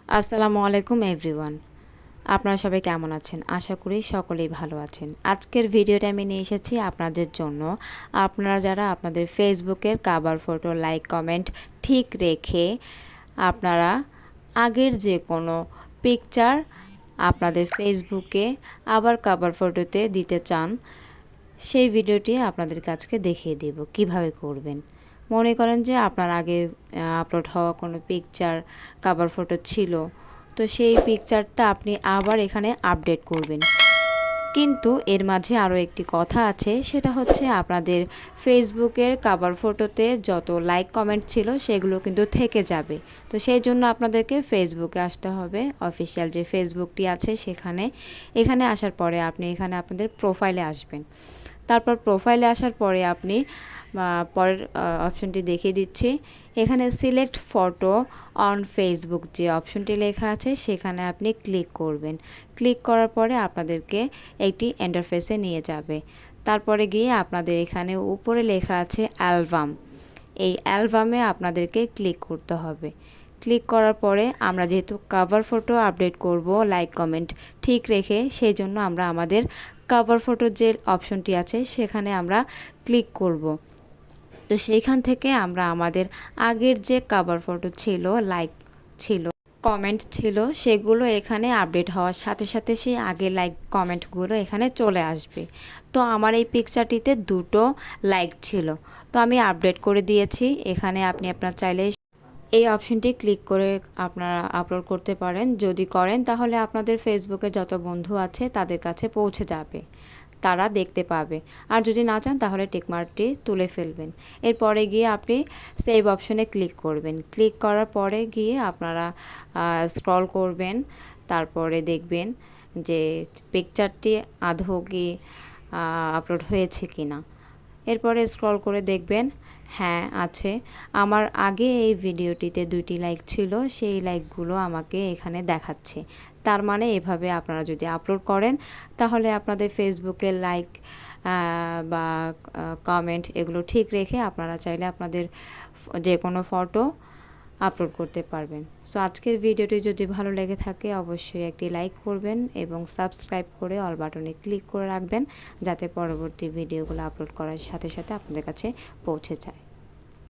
আসসালামু আলাইকুম এভরিওয়ান। আপনারা সবাই কেমন আছেন? আশা করি সকলেই ভালো আছেন। আজকের ভিডিওটা আমি নিয়ে এসেছি আপনাদের জন্য। আপনারা যারা আপনাদের ফেসবুকের কভার ফটো, লাইক, কমেন্ট ঠিক রেখে আপনারা আগের যে কোনো পিকচার আপনাদের ফেসবুকে আবার কভার ফটোতে দিতে চান, সেই ভিডিওটি আপনাদের কাছকে দেখিয়ে দেব কিভাবে করবেন। মনে করেন যে আপনার আগে আপলোড হওয়া কোনো পিকচার কভার ফটো ছিল, তো সেই পিকচারটা আপনি আবার এখানে আপডেট করবেন। কিন্তু এর মাঝে আরও একটি কথা আছে, সেটা হচ্ছে আপনাদের ফেসবুকের কভার ফটোতে যত লাইক কমেন্ট ছিল সেগুলো কিন্তু থেকে যাবে। তো সেই জন্য আপনাদেরকে ফেসবুকে আসতে হবে, অফিসিয়াল যে ফেসবুকটি আছে সেখানে। এখানে আসার পরে আপনি এখানে আপনাদের প্রোফাইলে আসবেন। তারপর প্রোফাইলে আসার পরে আপনি পরের অপশনটি দেখিয়ে দিচ্ছি। এখানে সিলেক্ট ফটো অন ফেসবুক যে অপশনটি লেখা আছে সেখানে আপনি ক্লিক করবেন। ক্লিক করার পরে আপনাদেরকে একটি ইন্টারফেসে নিয়ে যাবে। তারপরে গিয়ে আপনাদের এখানে উপরে লেখা আছে অ্যালবাম। এই অ্যালবামে আপনাদেরকে ক্লিক করতে হবে। ক্লিক করার পরে আমরা যেহেতু কভার ফটো আপডেট করব লাইক কমেন্ট ঠিক রেখে, সেই জন্য আমরা আমাদের কভার ফটোর যে অপশনটি আছে সেখানে আমরা ক্লিক করব। তো সেইখান থেকে আমরা আমাদের আগের যে কভার ফটো ছিল, লাইক ছিল, কমেন্ট ছিল, সেগুলো এখানে আপডেট হওয়ার সাথে সাথে সেই আগের লাইক কমেন্টগুলো এখানে চলে আসবে। তো আমার এই পিকচারটিতে 2টো লাইক ছিল, তো আমি আপডেট করে দিয়েছি। এখানে আপনি আপনার চাইলে এই অপশনটি ক্লিক করে আপনারা আপলোড করতে পারেন। যদি করেন তাহলে আপনাদের ফেসবুকে যত বন্ধু আছে তাদের কাছে পৌঁছে যাবে, তারা দেখতে পাবে। আর যদি না চান তাহলে টিকমার্কটি তুলে ফেলবেন। এরপরে গিয়ে আপনি সেভ অপশনে ক্লিক করবেন। ক্লিক করার পরে গিয়ে আপনারা স্ক্রল করবেন। তারপরে দেখবেন যে পিকচারটি আদৌ কি আপলোড হয়েছে কি না। এরপরে স্ক্রল করে দেখবেন, হ্যাঁ আছে। আমার আগে এই ভিডিওটিতে 2টি লাইক ছিল, সেই লাইকগুলো আমাকে এখানে দেখাচ্ছে। তার মানে এভাবে আপনারা যদি আপলোড করেন তাহলে আপনাদের ফেসবুকের লাইক বা কমেন্ট এগুলো ঠিক রেখে আপনারা চাইলে আপনাদের যে কোনো ফটো আপলোড করতে পারবেন। সো আজকের ভিডিওটি যদি ভালো লেগে থাকে অবশ্যই একটি লাইক করবেন এবং সাবস্ক্রাইব করে অল বাটনে ক্লিক করে রাখবেন, যাতে পরবর্তী ভিডিওগুলো আপলোড করার সাথে সাথে আপনাদের কাছে পৌঁছে যায়।